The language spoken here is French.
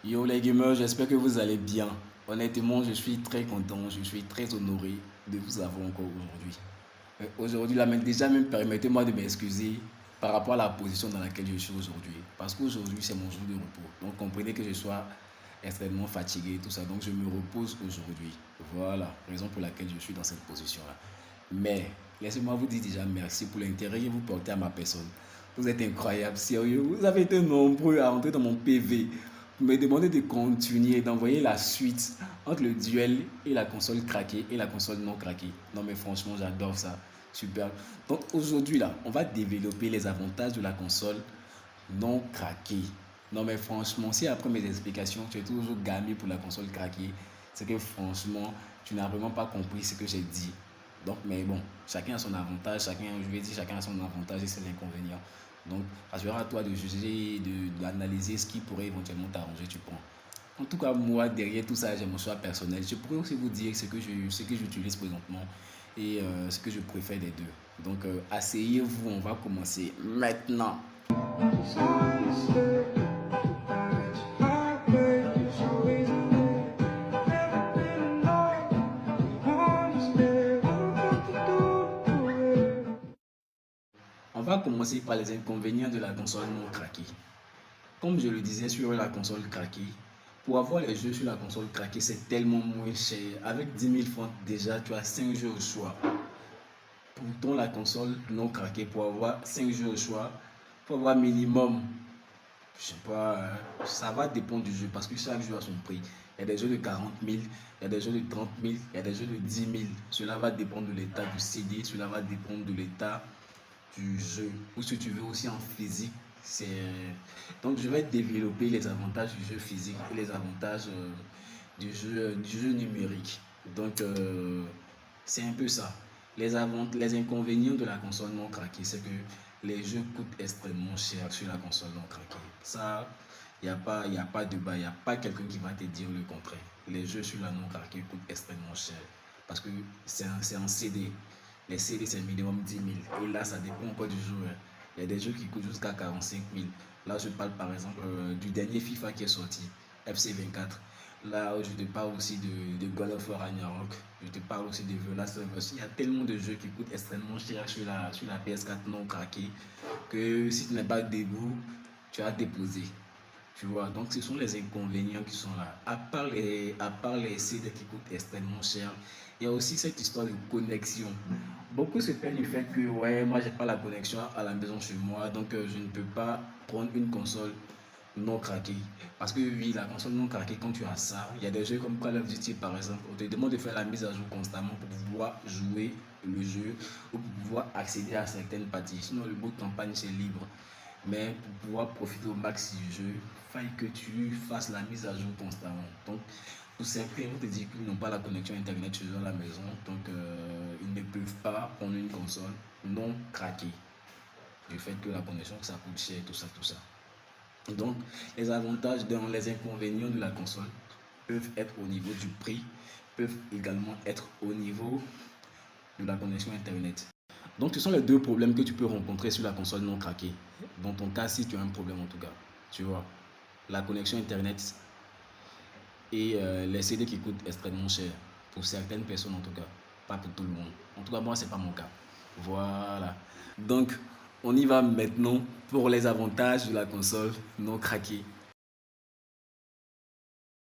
Yo les gamers, j'espère que vous allez bien. Honnêtement, je suis très content, je suis très honoré de vous avoir encore aujourd'hui. Aujourd'hui, là, déjà, même permettez-moi de m'excuser par rapport à la position dans laquelle je suis aujourd'hui. Parce qu'aujourd'hui, c'est mon jour de repos. Donc, comprenez que je sois extrêmement fatigué et tout ça. Donc, je me repose aujourd'hui. Voilà, raison pour laquelle je suis dans cette position-là. Mais, laissez-moi vous dire déjà merci pour l'intérêt que vous portez à ma personne. Vous êtes incroyable, sérieux. Vous avez été nombreux à entrer dans mon PV. Vous me demandez de continuer, d'envoyer la suite entre le duel et la console craquée et la console non craquée. Non mais franchement, j'adore ça. Super. Donc aujourd'hui là, on va développer les avantages de la console non craquée. Non mais franchement, si après mes explications, tu es toujours gamé pour la console craquée, c'est que franchement, tu n'as vraiment pas compris ce que j'ai dit. Donc, mais bon, chacun a son avantage, chacun, je vais dire, chacun a son avantage et ses inconvénients. Donc, ça sera à toi de juger, d'analyser ce qui pourrait éventuellement t'arranger, tu prends. En tout cas, moi, derrière tout ça, j'ai mon choix personnel. Je pourrais aussi vous dire ce que j'utilise présentement et ce que je préfère des deux. Donc, asseyez-vous, on va commencer maintenant. On va commencer par les inconvénients de la console non craquée. Comme je le disais sur la console craquée, pour avoir les jeux sur la console craquée, c'est tellement moins cher. Avec 10 000 francs déjà, tu as 5 jeux au choix. Pourtant, la console non craquée, pour avoir 5 jeux au choix, il faut avoir minimum, je sais pas, ça va dépendre du jeu parce que chaque jeu a son prix. Il y a des jeux de 40 000, il y a des jeux de 30 000, il y a des jeux de 10 000. Cela va dépendre de l'état du CD, cela va dépendre de l'état du jeu. Ou si tu veux aussi en physique. C'est... Donc je vais développer les avantages du jeu physique et les avantages du jeu numérique. Donc c'est un peu ça. Les inconvénients de la console non craquée, c'est que les jeux coûtent extrêmement cher sur la console non craquée. Ça, y a pas de débat, il n'y a pas quelqu'un qui va te dire le contraire. Les jeux sur la non craquée coûtent extrêmement cher parce que c'est un CD. Les CD, c'est minimum 10 000. Et là, ça dépend encore du jeu. Il y a des jeux qui coûtent jusqu'à 45 000. Là, je parle par exemple du dernier FIFA qui est sorti, FC 24. Là, je te parle aussi de God of War Ragnarok. Je te parle aussi de The Last of Us. Il y a tellement de jeux qui coûtent extrêmement cher sur la PS4 non craquée que si tu n'es pas debout, tu as déposé. Tu vois, donc ce sont les inconvénients qui sont là. À part les CD qui coûtent extrêmement cher, il y a aussi cette histoire de connexion. Beaucoup se plaignent du fait que, ouais, moi j'ai pas la connexion à la maison chez moi, donc je ne peux pas prendre une console non craquée. Parce que oui, la console non craquée, quand tu as ça, il y a des jeux comme Call of Duty par exemple, on te demande de faire la mise à jour constamment pour pouvoir jouer le jeu ou pour pouvoir accéder à certaines parties. Sinon, le mode campagne c'est libre. Mais pour pouvoir profiter au max du jeu, il faille que tu fasses la mise à jour constamment. Donc, pour certains, on te dit qu'ils n'ont pas la connexion internet chez eux à la maison, donc ils ne peuvent pas prendre une console non craquée. Du fait que la connexion, ça coûte cher, tout ça, tout ça. Donc, les avantages dans les inconvénients de la console peuvent être au niveau du prix, peuvent également être au niveau de la connexion internet. Donc, ce sont les deux problèmes que tu peux rencontrer sur la console non craquée. Dans ton cas, si tu as un problème en tout cas, tu vois, la connexion internet et les CD qui coûtent extrêmement cher pour certaines personnes en tout cas, pas pour tout le monde. En tout cas, moi, c'est pas mon cas. Voilà. Donc, on y va maintenant pour les avantages de la console non craquée.